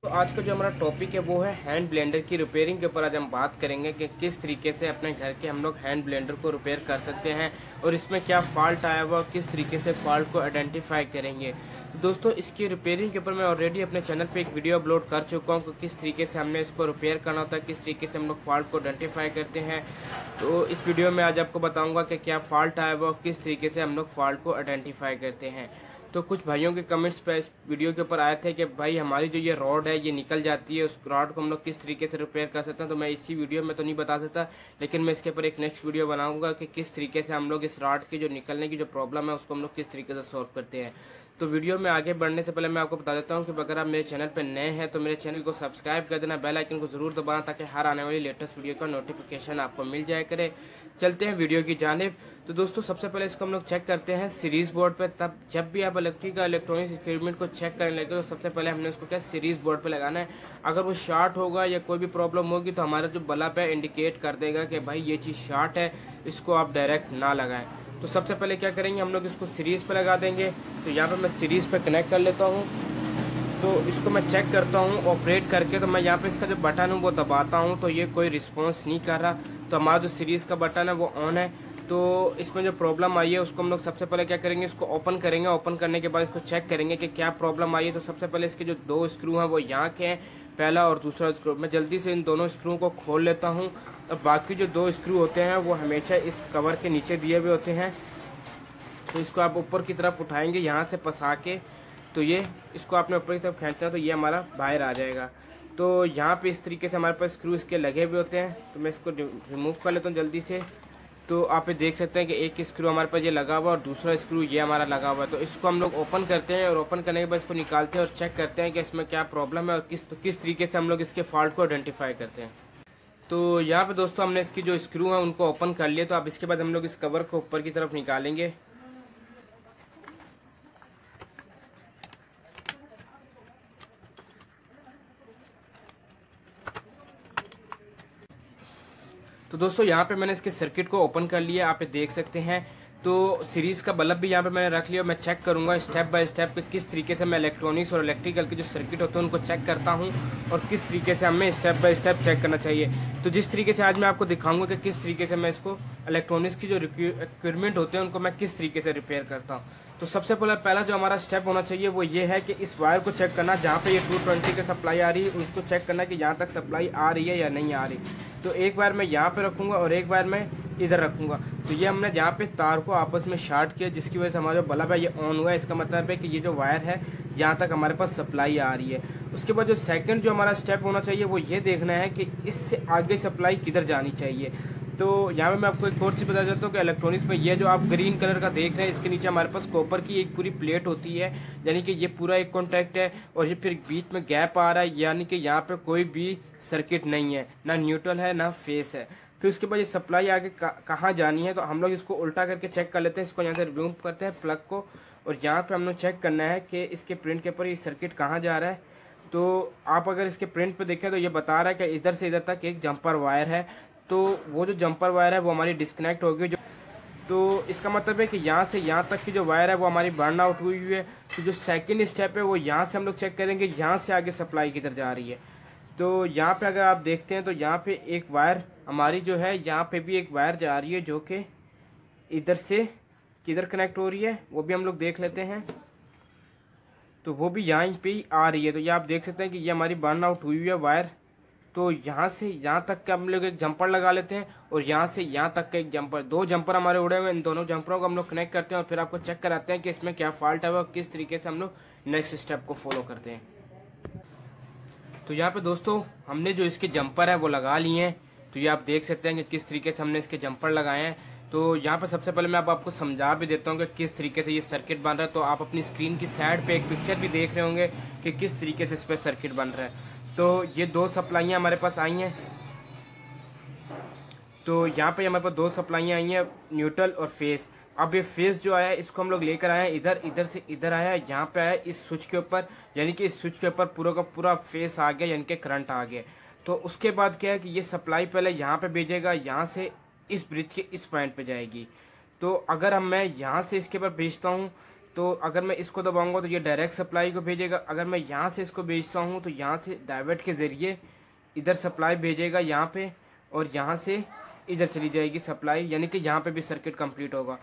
तो आज का जो हमारा टॉपिक है वो है हैंड ब्लेंडर की रिपेयरिंग के ऊपर आज हम बात करेंगे कि किस तरीके से अपने घर के हम लोग हैंड ब्लेंडर को रिपेयर कर सकते हैं और इसमें क्या फॉल्ट आया हुआ, किस तरीके से फॉल्ट को आइडेंटिफाई करेंगे। तो दोस्तों, इसकी रिपेयरिंग के ऊपर मैं ऑलरेडी अपने चैनल पे एक वीडियो अपलोड कर चुका हूँ कि किस तरीके से हमने इसको रिपेयर करना होता है, किस तरीके से हम लोग फॉल्ट को आइडेंटिफाई करते हैं। तो इस वीडियो में आज आपको बताऊँगा कि क्या फॉल्ट आया हुआ, किस तरीके से हम लोग फॉल्ट को आइडेंटिफाई करते हैं। तो कुछ भाइयों के कमेंट्स पे इस वीडियो के ऊपर आए थे कि भाई हमारी जो ये रॉड है ये निकल जाती है, उस रॉड को हम लोग किस तरीके से रिपेयर कर सकते हैं। तो मैं इसी वीडियो में तो नहीं बता सकता, लेकिन मैं इसके ऊपर एक नेक्स्ट वीडियो बनाऊंगा कि किस तरीके से हम लोग इस रॉड की जो निकलने की जो प्रॉब्लम है उसको हम लोग किस तरीके से सॉल्व करते हैं। तो वीडियो में आगे बढ़ने से पहले मैं आपको बता देता हूँ कि अगर आप मेरे चैनल पर नए हैं तो मेरे चैनल को सब्सक्राइब कर देना, बेल आइकन को जरूर दबाना ताकि हर आने वाली लेटेस्ट वीडियो का नोटिफिकेशन आपको मिल जाया करे। चलते हैं वीडियो की जानिब। तो दोस्तों, सबसे पहले इसको हम लोग चेक करते हैं सीरीज बोर्ड पे। तब जब भी आप इलेक्ट्रॉनिक इक्विपमेंट को चेक करने लगे तो सबसे पहले हमने उसको क्या सीरीज बोर्ड पे लगाना है। अगर वो शॉर्ट होगा या कोई भी प्रॉब्लम होगी तो हमारा जो बल्ब है इंडिकेट कर देगा कि भाई ये चीज़ शॉर्ट है, इसको आप डायरेक्ट ना लगाएं। तो सबसे पहले क्या करेंगे, हम लोग इसको सीरीज पे लगा देंगे। तो यहाँ पे मैं सीरीज पे कनेक्ट कर लेता हूँ। तो इसको मैं चेक करता हूँ ऑपरेट करके। तो मैं यहाँ पे इसका जो बटन है वो दबाता हूँ तो ये कोई रिस्पॉन्स नहीं कर रहा। तो हमारा जो सीरीज़ का बटन है वो ऑन है। तो इसमें जो प्रॉब्लम आई है उसको हम लोग सबसे पहले क्या करेंगे, इसको ओपन करेंगे। ओपन करने के बाद इसको चेक करेंगे कि क्या प्रॉब्लम आई है। तो सबसे पहले इसके जो दो स्क्रू हैं वो यहाँ के हैं, पहला और दूसरा स्क्रू। मैं जल्दी से इन दोनों स्क्रू को खोल लेता हूँ। अब बाकी जो दो स्क्रू होते हैं वो हमेशा इस कवर के नीचे दिए हुए होते हैं। तो इसको आप ऊपर की तरफ उठाएंगे यहाँ से फंसा के, तो ये इसको आपने ऊपर की तरफ खींचना तो ये हमारा बाहर आ जाएगा। तो यहाँ पे इस तरीके से हमारे पास स्क्रू इसके लगे हुए होते हैं। तो मैं इसको रिमूव कर लेता हूँ जल्दी से। तो आप ये देख सकते हैं कि एक स्क्रू हमारे पास ये लगा हुआ और दूसरा स्क्रू ये हमारा लगा हुआ है। तो इसको हम लोग ओपन करते हैं और ओपन करने के बाद इसको निकालते हैं और चेक करते हैं कि इसमें क्या प्रॉब्लम है और किस तरीके से हम लोग इसके फॉल्ट को आइडेंटिफाई करते हैं। तो यहाँ पे दोस्तों हमने इसकी जो स्क्रू है उनको ओपन कर लिया। तो अब इसके बाद हम लोग इस कवर को ऊपर की तरफ निकालेंगे। तो दोस्तों, यहाँ पे मैंने इसके सर्किट को ओपन कर लिया, आप ये देख सकते हैं। तो सीरीज का बल्ब भी यहाँ पे मैंने रख लिया। मैं चेक करूंगा स्टेप बाय स्टेप कि किस तरीके से मैं इलेक्ट्रॉनिक्स और इलेक्ट्रिकल के जो सर्किट होते हैं उनको चेक करता हूँ और किस तरीके से हमें स्टेप बाय स्टेप चेक करना चाहिए। तो जिस तरीके से आज मैं आपको दिखाऊंगा कि किस तरीके से मैं इसको इलेक्ट्रॉनिक्स की जो इक्विपमेंट होते हैं उनको मैं किस तरीके से रिपेयर करता हूँ। तो सबसे पहला जो हमारा स्टेप होना चाहिए वो ये है कि इस वायर को चेक करना, जहाँ पे ये 220 की सप्लाई आ रही है उसको चेक करना कि यहाँ तक सप्लाई आ रही है या नहीं आ रही। तो एक वायर मैं यहाँ पे रखूँगा और एक वायर मैं इधर रखूँगा। तो ये हमने जहाँ पे तार को आपस में शॉर्ट किया जिसकी वजह से हमारा जो बल्ब है ये ऑन हुआ है। इसका मतलब है कि ये जो वायर है यहाँ तक हमारे पास सप्लाई आ रही है। उसके बाद जो सेकंड जो हमारा स्टेप होना चाहिए वो ये देखना है कि इससे आगे सप्लाई किधर जानी चाहिए। तो यहाँ पे मैं आपको एक और चीज़ बता देता हूँ कि इलेक्ट्रॉनिक्स में ये जो आप ग्रीन कलर का देख रहे हैं इसके नीचे हमारे पास कॉपर की एक पूरी प्लेट होती है, यानी कि ये पूरा एक कॉन्टैक्ट है और ये फिर बीच में गैप आ रहा है, यानी कि यहाँ पे कोई भी सर्किट नहीं है, ना न्यूट्रल है ना फेस है। फिर उसके बाद ये सप्लाई आगे कहाँ जानी है तो हम लोग इसको उल्टा करके चेक कर लेते हैं। इसको यहाँ से रिमूव करते हैं प्लग को और यहाँ पे हम लोग चेक करना है कि इसके प्रिंट के ऊपर ये सर्किट कहाँ जा रहा है। तो आप अगर इसके प्रिंट पे देखें तो ये बता रहा है कि इधर से इधर तक एक जंपर वायर है। तो वो जो जंपर वायर है वो हमारी डिस्कनेक्ट होगी। तो इसका मतलब है कि यहाँ से यहाँ तक की जो वायर है वो हमारी बर्न आउट हुई है। तो जो सेकंड स्टेप है वो यहाँ से हम लोग चेक करेंगे यहाँ से आगे सप्लाई किधर जा रही है। तो यहाँ पे अगर आप देखते हैं तो यहाँ पे एक वायर हमारी जो है, यहाँ पे भी एक वायर जा रही है जो कि इधर से किधर कनेक्ट हो रही है वो भी हम लोग देख लेते हैं। तो वो भी यहाँ पे ही आ रही है। तो ये आप देख सकते हैं कि ये हमारी बर्न आउट हुई है वायर। तो यहाँ से यहाँ तक का हम लोग एक जंपर लगा लेते हैं और यहाँ से यहाँ तक का एक जंपर, दो जंपर हमारे उड़े हुए हैं। इन दोनों जंपरों को हम लोग कनेक्ट करते हैं और फिर आपको चेक कराते हैं कि इसमें क्या फॉल्ट है और किस तरीके से हम लोग नेक्स्ट स्टेप को फॉलो करते हैं। तो यहाँ पे दोस्तों हमने जो इसके जंपर है वो लगा लिए हैं। तो ये आप देख सकते हैं कि किस तरीके से हमने इसके जंपर लगाए हैं। तो यहाँ पे सबसे पहले मैं आपको समझा भी देता हूँ कि किस तरीके से ये सर्किट बन रहा है। तो आप अपनी स्क्रीन की साइड पे एक पिक्चर भी देख रहे होंगे कि किस तरीके से इस पर सर्किट बन रहा है। तो ये दो सप्लाइयाँ हमारे पास आई हैं। तो यहाँ पे हमारे पास दो सप्लाइयाँ आई हैं, न्यूट्रल और फेस। अब ये फेस जो आया है इसको हम लोग लेकर आए हैं इधर, इधर से इधर आया है, यहाँ पे आया इस स्विच के ऊपर, यानी कि इस स्विच के ऊपर पूरा का पूरा फेस आ गया, यानी कि करंट आ गया। तो उसके बाद क्या है कि ये सप्लाई पहले यहाँ पे भेजेगा, यहाँ से इस ब्रिज के इस पॉइंट पे जाएगी। तो अगर मैं यहाँ से इसके ऊपर भेजता हूँ तो अगर मैं इसको दबाऊंगा तो ये डायरेक्ट सप्लाई को भेजेगा। अगर मैं यहाँ से इसको भेजता हूँ तो यहाँ से डाइवर्ट के ज़रिए इधर सप्लाई भेजेगा यहाँ पे, और यहाँ से इधर चली जाएगी सप्लाई, यानी कि यहाँ पे भी सर्किट कंप्लीट होगा।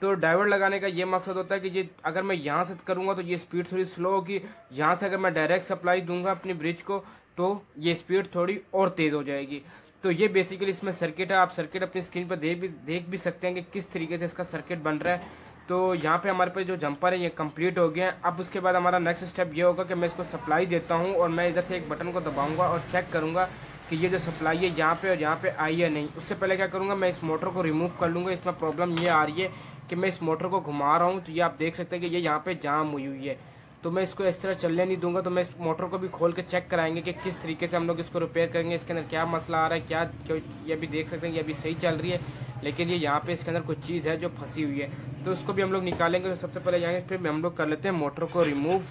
तो डाइवर्ट लगाने का ये मकसद होता है कि ये अगर मैं यहाँ से करूँगा तो ये स्पीड थोड़ी स्लो होगी, यहाँ से अगर मैं डायरेक्ट सप्लाई दूंगा अपनी ब्रिज को तो ये स्पीड थोड़ी और तेज़ हो जाएगी। तो ये बेसिकली इसमें सर्किट है। आप सर्किट अपनी स्क्रीन पर देख भी सकते हैं कि किस तरीके से इसका सर्किट बन रहा है। तो यहाँ पे हमारे पास जो जंपर है ये कंप्लीट हो गया है। अब उसके बाद हमारा नेक्स्ट स्टेप ये होगा कि मैं इसको सप्लाई देता हूँ और मैं इधर से एक बटन को दबाऊंगा और चेक करूँगा कि ये जो सप्लाई है यहाँ पे और यहाँ पे आई है नहीं। उससे पहले क्या करूँगा, मैं इस मोटर को रिमूव कर लूँगा। इसमें प्रॉब्लम ये आ रही है कि मैं इस मोटर को घुमा रहा हूँ तो ये आप देख सकते हैं कि ये यहाँ पे जाम हुई हुई है। तो मैं इसको इस तरह चलने नहीं दूंगा। तो मैं इस मोटर को भी खोल के चेक कराएंगे कि किस तरीके से हम लोग इसको रिपेयर करेंगे, इसके अंदर क्या मसला आ रहा है, क्या ये भी देख सकते हैं कि अभी सही चल रही है, लेकिन ये यहाँ पे इसके अंदर कुछ चीज़ है जो फंसी हुई है। तो उसको भी हम लोग निकालेंगे। तो सबसे पहले जाएंगे, फिर हम लोग कर लेते हैं मोटर को रिमूव।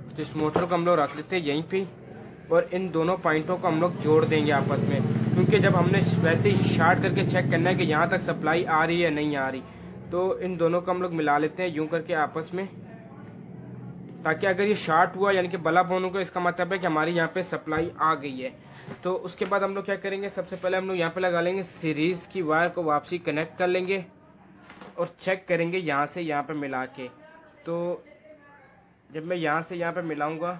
तो इस मोटर को हम लोग रख लेते हैं यहीं पे, और इन दोनों पॉइंटों को हम लोग जोड़ देंगे आपस में, क्योंकि जब हमने वैसे ही शार्ट करके चेक करना है कि यहाँ तक सप्लाई आ रही है नहीं आ रही। तो इन दोनों को हम लोग मिला लेते हैं यूं करके आपस में, ताकि अगर ये शार्ट हुआ यानी कि बल्ब ऑन होगा, इसका मतलब है कि हमारी यहाँ पे सप्लाई आ गई है। तो उसके बाद हम लोग क्या करेंगे, सबसे पहले हम लोग यहाँ पे लगा लेंगे सीरीज की वायर को, वापसी कनेक्ट कर लेंगे और चेक करेंगे यहाँ से यहाँ पे मिला के। तो जब मैं यहाँ से यहाँ पे मिलाऊंगा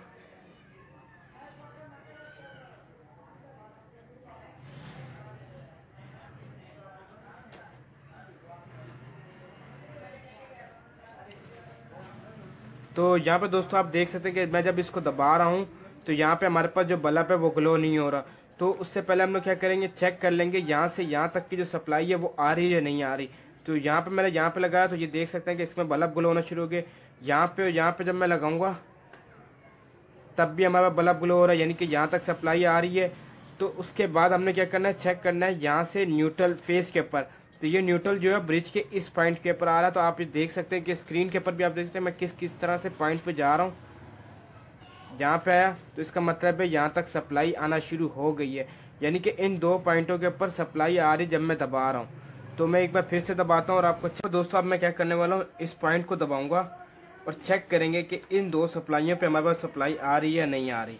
तो यहाँ पे दोस्तों आप देख सकते हैं कि मैं जब इसको दबा रहा हूँ तो यहाँ पे हमारे पास जो बल्ब है वो ग्लो नहीं हो रहा। तो उससे पहले हम लोग क्या करेंगे, चेक कर लेंगे यहाँ से यहाँ तक की जो सप्लाई है वो आ रही है या नहीं आ रही। तो यहाँ पे मैंने यहाँ पे लगाया तो ये देख सकते हैं कि इसमें बल्ब ग्लो होना शुरू हो गए। यहाँ पे और यहाँ पे जब मैं लगाऊंगा तब भी हमारा बल्ब ग्लो हो रहा है, यानी कि यहाँ तक सप्लाई आ रही है। तो उसके बाद हमने क्या करना है, चेक करना है यहाँ से न्यूट्रल फेस के ऊपर। तो ये न्यूट्रल जो है ब्रिज के इस पॉइंट के ऊपर आ रहा है। तो आप ये देख सकते हैं कि स्क्रीन के ऊपर भी आप देख सकते हैं मैं किस तरह से पॉइंट पे जा रहा हूँ। यहाँ पे आया तो इसका मतलब है यहाँ तक सप्लाई आना शुरू हो गई है, यानी कि इन दो पॉइंटों के ऊपर सप्लाई आ रही जब मैं दबा रहा हूँ। तो मैं एक बार फिर से दबाता हूँ और आपको दोस्तों अब मैं क्या करने वाला हूँ, इस पॉइंट को दबाऊंगा और चेक करेंगे कि इन दो सप्लाइयों पे हमारे पास सप्लाई आ रही है या नहीं आ रही।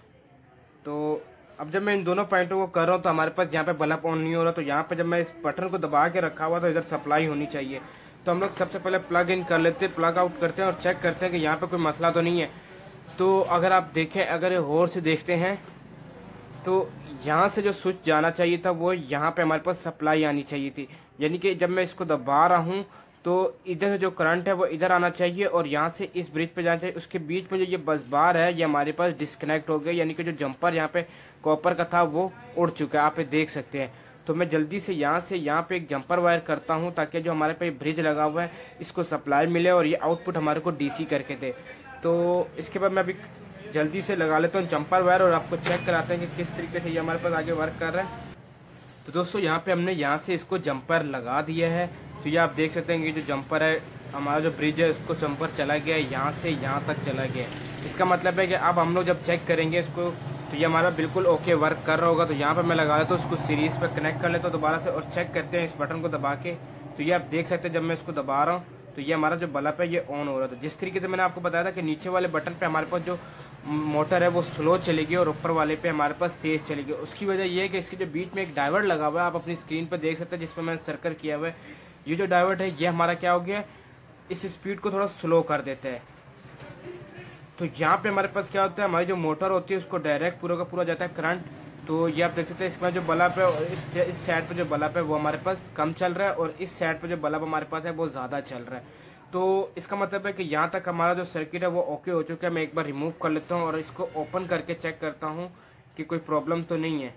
तो अब जब मैं इन दोनों पॉइंटों को कर रहा हूँ तो हमारे पास यहाँ पे बल्ब ऑन नहीं हो रहा। तो यहाँ पे जब मैं इस बटन को दबा के रखा हुआ तो इधर सप्लाई होनी चाहिए। तो हम लोग सबसे पहले प्लग इन कर लेते हैं, प्लग आउट करते हैं और चेक करते हैं कि यहाँ पे कोई मसला तो नहीं है। तो अगर आप देखें, अगर गौर से देखते हैं तो यहाँ से जो स्विच जाना चाहिए था वो यहाँ पे हमारे पास सप्लाई आनी चाहिए थी, यानी कि जब मैं इसको दबा रहा हूँ तो इधर से जो करंट है वो इधर आना चाहिए और यहाँ से इस ब्रिज पे जाना चाहिए। उसके बीच में जो ये बस बार है ये हमारे पास डिस्कनेक्ट हो गया, यानी कि जो जंपर यहाँ पे कॉपर का था वो उड़ चुका है, आप ये देख सकते हैं। तो मैं जल्दी से यहाँ पे एक जंपर वायर करता हूँ ताकि जो हमारे पे ब्रिज लगा हुआ है इसको सप्लाई मिले और ये आउटपुट हमारे को DC करके दे। तो इसके बाद मैं अभी जल्दी से लगा लेता हूँ जंपर वायर और आपको चेक कराते हैं कि किस तरीके से ये हमारे पास आगे वर्क कर रहा है। तो दोस्तों यहाँ पे हमने यहाँ से इसको जंपर लगा दिया है। तो ये आप देख सकते हैं कि जो जंपर है हमारा जो ब्रिज है उसको जंपर चला गया है, यहाँ से यहाँ तक चला गया है। इसका मतलब है कि अब हम लोग जब चेक करेंगे इसको तो ये हमारा बिल्कुल ओके वर्क कर रहा होगा। तो यहाँ पे मैं लगा लेता हूँ, उसको सीरीज पे कनेक्ट कर लेता हूँ दोबारा से और चेक करते हैं इस बटन को दबा के। तो ये आप देख सकते हैं जब मैं इसको दबा रहा हूँ तो ये हमारा जो बल्ब है ये ऑन हो रहा था। जिस तरीके से मैंने आपको बताया था कि नीचे वाले बटन पे हमारे पास जो मोटर है वो स्लो चलेगी और ऊपर वाले पे हमारे पास तेज चलेगी। उसकी वजह ये है कि इसके जो बीच में एक डाइवर्ट लगा हुआ है, आप अपनी स्क्रीन पर देख सकते हैं जिसमें मैंने सर्कल किया हुआ है। ये जो डाइवर्ट है ये हमारा क्या हो गया, इस स्पीड को थोड़ा स्लो कर देता है। तो यहाँ पे हमारे पास क्या होता है, हमारी जो मोटर होती है उसको डायरेक्ट पूरा का पूरा जाता है करंट। तो ये आप देख सकते हैं इसमें जो बल्ब है और इस साइड पे जो बल्ब है वो हमारे पास कम चल रहा है और इस साइड पे जो बल्ब हमारे पास है वो ज़्यादा चल रहा है। तो इसका मतलब है कि यहाँ तक हमारा जो सर्किट है वो ओके हो चुका है। मैं एक बार रिमूव कर लेता हूँ और इसको ओपन करके चेक करता हूँ कि कोई प्रॉब्लम तो नहीं है।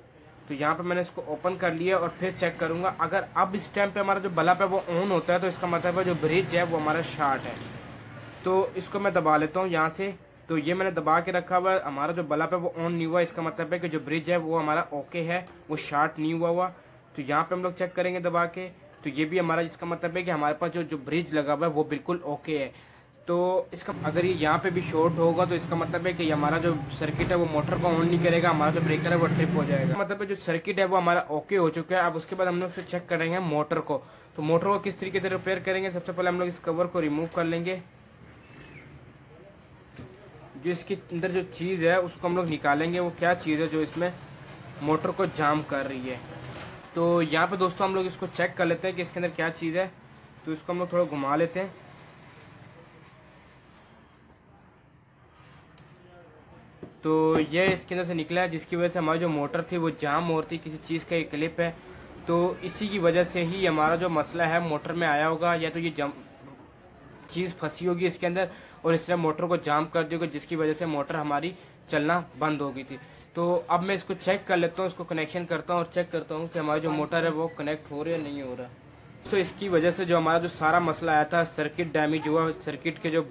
तो यहाँ पे मैंने इसको ओपन कर लिया और फिर चेक करूँगा। अगर अब इस टाइम पे हमारा जो बल्ब है वो ऑन होता है तो इसका मतलब है जो ब्रिज है वो हमारा शॉर्ट है। तो इसको मैं दबा लेता हूँ यहाँ से। तो ये मैंने दबा के रखा हुआ है, हमारा जो बल्ब है वो ऑन नहीं हुआ, इसका मतलब है कि जो ब्रिज है वो हमारा ओके है, वो शॉर्ट नहीं हुआ। तो यहाँ पे हम लोग चेक करेंगे दबा के, तो ये भी हमारा, इसका मतलब है कि हमारे पास जो ब्रिज लगा हुआ है वो बिल्कुल ओके है। तो इसका अगर ये यहाँ पे भी शॉर्ट होगा तो इसका मतलब है कि हमारा जो सर्किट है वो मोटर को ऑन नहीं करेगा, हमारा जो ब्रेकर है वो ट्रिप हो जाएगा। मतलब है जो सर्किट है वो हमारा ओके हो चुका है। अब उसके बाद हम लोग चेक करेंगे मोटर को। तो मोटर को किस तरीके से रिपेयर करेंगे, सबसे पहले हम लोग इस कवर को रिमूव कर लेंगे। जो इसके अंदर जो चीज़ है उसको हम लोग निकालेंगे, वो क्या चीज़ है जो इसमें मोटर को जाम कर रही है। तो यहाँ पे दोस्तों हम लोग इसको चेक कर लेते हैं कि इसके अंदर क्या चीज़ है। तो इसको हम लोग थोड़ा घुमा लेते हैं। तो ये इसके अंदर से निकला है, जिसकी वजह से हमारी जो मोटर थी वो जाम हो रही थी, किसी चीज़ का एक क्लिप है। तो इसी की वजह से ही हमारा जो मसला है मोटर में आया होगा, या तो ये चीज़ फंसी होगी इसके अंदर और इसने मोटर को जाम कर दिया होगा, जिसकी वजह से मोटर हमारी चलना बंद हो गई थी। तो अब मैं इसको चेक कर लेता हूँ, इसको कनेक्शन करता हूँ और चेक करता हूँ कि हमारी जो मोटर है वो कनेक्ट हो रही है नहीं हो रहा। तो इसकी वजह से जो हमारा जो सारा मसला आया था, सर्किट डैमेज हुआ, सर्किट के जो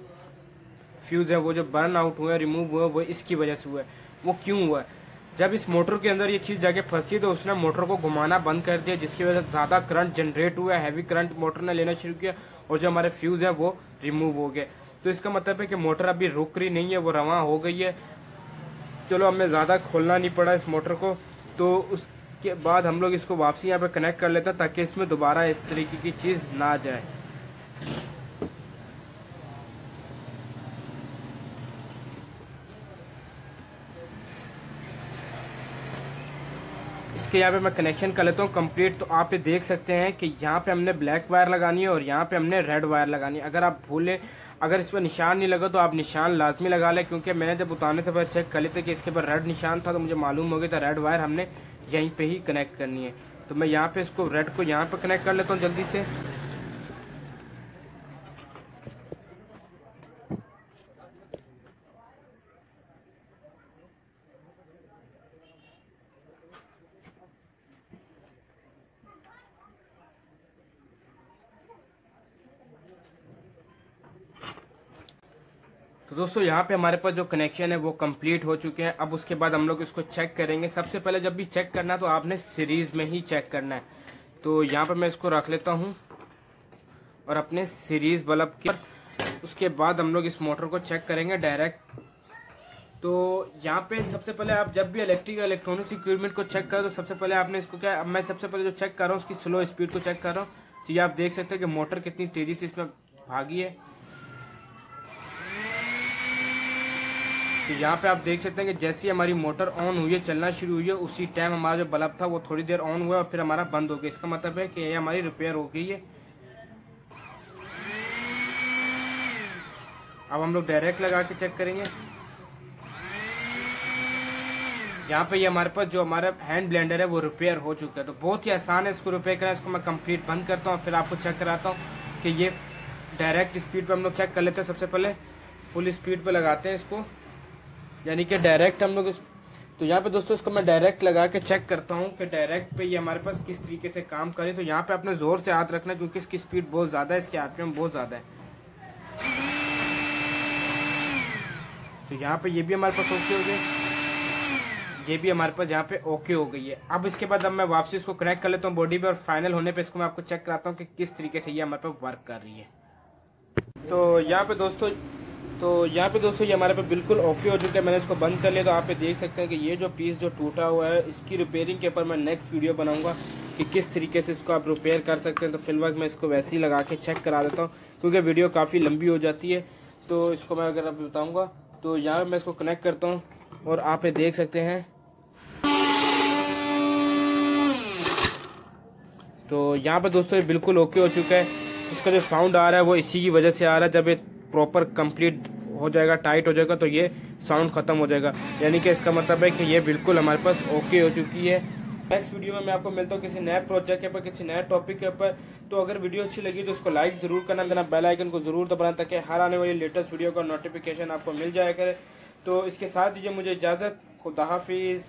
फ्यूज़ है वो जो बर्न आउट हुए, रिमूव हुए, वो इसकी वजह से हुआ है। वो क्यों हुआ है? जब इस मोटर के अंदर ये चीज़ जाके फंसी तो उसने मोटर को घुमाना बंद कर दिया, जिसकी वजह से ज़्यादा करंट जनरेट हुआ, हैवी करंट मोटर ने लेना शुरू किया और जो हमारे फ्यूज़ हैं वो रिमूव हो गए। तो इसका मतलब है कि मोटर अभी रुक रही नहीं है, वो रवां हो गई है। चलो हमें ज़्यादा खोलना नहीं पड़ा इस मोटर को। तो उसके बाद हम लोग इसको वापसी यहाँ पे कनेक्ट कर लेते हैं ताकि इसमें दोबारा इस तरीके की चीज़ ना जाए। इसके यहाँ पे मैं कनेक्शन कर लेता हूँ कंप्लीट। तो आप ये देख सकते हैं कि यहाँ पे हमने ब्लैक वायर लगानी है और यहाँ पे हमने रेड वायर लगानी है। अगर आप भूले, अगर इस पर निशान नहीं लगा तो आप निशान लाजमी लगा लें, क्योंकि मैंने जब उतारने से पहले चेक कर लेते कि इसके ऊपर रेड निशान था तो मुझे मालूम हो गया था रेड वायर हमने यहीं पे ही कनेक्ट करनी है। तो मैं यहाँ पे इसको रेड को यहाँ पे कनेक्ट कर लेता हूँ जल्दी से। तो दोस्तों यहाँ पे हमारे पास जो कनेक्शन है वो कंप्लीट हो चुके हैं। अब उसके बाद हम लोग इसको चेक करेंगे। सबसे पहले जब भी चेक करना है तो आपने सीरीज में ही चेक करना है। तो यहाँ पे मैं इसको रख लेता हूँ और अपने सीरीज बल्ब के, उसके बाद हम लोग इस मोटर को चेक करेंगे डायरेक्ट। तो यहाँ पे सबसे पहले आप जब भी इलेक्ट्रॉनिक्स इक्विपमेंट को चेक करो तो सबसे पहले आपने इसको क्या, मैं सबसे पहले जो चेक कर रहा हूँ उसकी स्लो स्पीड को चेक कर रहा हूँ। तो ये आप देख सकते हैं कि मोटर कितनी तेजी से इसमें भागी है। तो यहाँ पे आप देख सकते हैं कि जैसे ही हमारी मोटर ऑन हुई है, चलना शुरू हुई है, उसी टाइम हमारा जो बल्ब था वो थोड़ी देर ऑन हुआ और फिर हमारा बंद हो गया। इसका मतलब है कि ये हमारी रिपेयर हो गई है। अब हम लोग डायरेक्ट लगा के चेक करेंगे। यहाँ पे ये हमारे पास जो हमारा हैंड ब्लेंडर है वो रिपेयर हो चुका है। तो बहुत ही आसान है इसको रिपेयर करना। इसको मैं कंप्लीट बंद करता हूँ, फिर आपको चेक कराता हूँ कि ये डायरेक्ट स्पीड पे हम लोग चेक कर लेते हैं। सबसे पहले फुल स्पीड पे लगाते हैं इसको, यानी कि डायरेक्ट हम लोग तो यहाँ पे दोस्तों इसको मैं डायरेक्ट लगा के चेक करता हूँ कि डायरेक्ट पे ये हमारे पास किस तरीके से काम करे। तो यहाँ पे अपने जोर से हाथ रखना क्योंकि इसकी स्पीड बहुत ज़्यादा है, इसके आरपीएम बहुत ज़्यादा है। तो यहाँ पे ये भी हमारे पास ओके हो गई, ये भी हमारे पास यहाँ पे ओके हो गई है। अब इसके बाद अब मैं वापसी इसको कनेक्ट कर लेता हूँ बॉडी पे और फाइनल होने पे इसको मैं आपको चेक कराता हूँ कि किस तरीके से ये हमारे पे वर्क कर रही है। तो यहाँ पे दोस्तों ये हमारे पे बिल्कुल ओके हो चुका है। मैंने इसको बंद कर लिया। तो आप ये देख सकते हैं कि ये जो पीस जो टूटा हुआ है इसकी रिपेयरिंग के ऊपर मैं नेक्स्ट वीडियो बनाऊंगा कि किस तरीके से इसको आप रिपेयर कर सकते हैं। तो फिलहाल मैं इसको वैसे ही लगा के चेक करा देता हूँ क्योंकि वीडियो काफ़ी लंबी हो जाती है। तो इसको मैं अगर आप बताऊँगा तो यहाँ मैं इसको कनेक्ट करता हूँ और आप ये देख सकते हैं। तो यहाँ पर दोस्तों ये बिल्कुल ओके हो चुका है। इसका जो साउंड आ रहा है वो इसी की वजह से आ रहा है। जब ये प्रॉपर कंप्लीट हो जाएगा, टाइट हो जाएगा तो ये साउंड खत्म हो जाएगा, यानी कि इसका मतलब है कि ये बिल्कुल हमारे पास ओके हो चुकी है। नेक्स्ट वीडियो में मैं आपको मिलता हूँ किसी नए प्रोजेक्ट के ऊपर, किसी नए टॉपिक के ऊपर। तो अगर वीडियो अच्छी लगी तो उसको लाइक ज़रूर करना देना, बेल आइकन को ज़रूर दबाना ताकि हर आने वाली लेटेस्ट वीडियो का नोटिफिकेशन आपको मिल जाया करे। तो इसके साथ दीजिए मुझे इजाज़त। खुदा हाफिज़।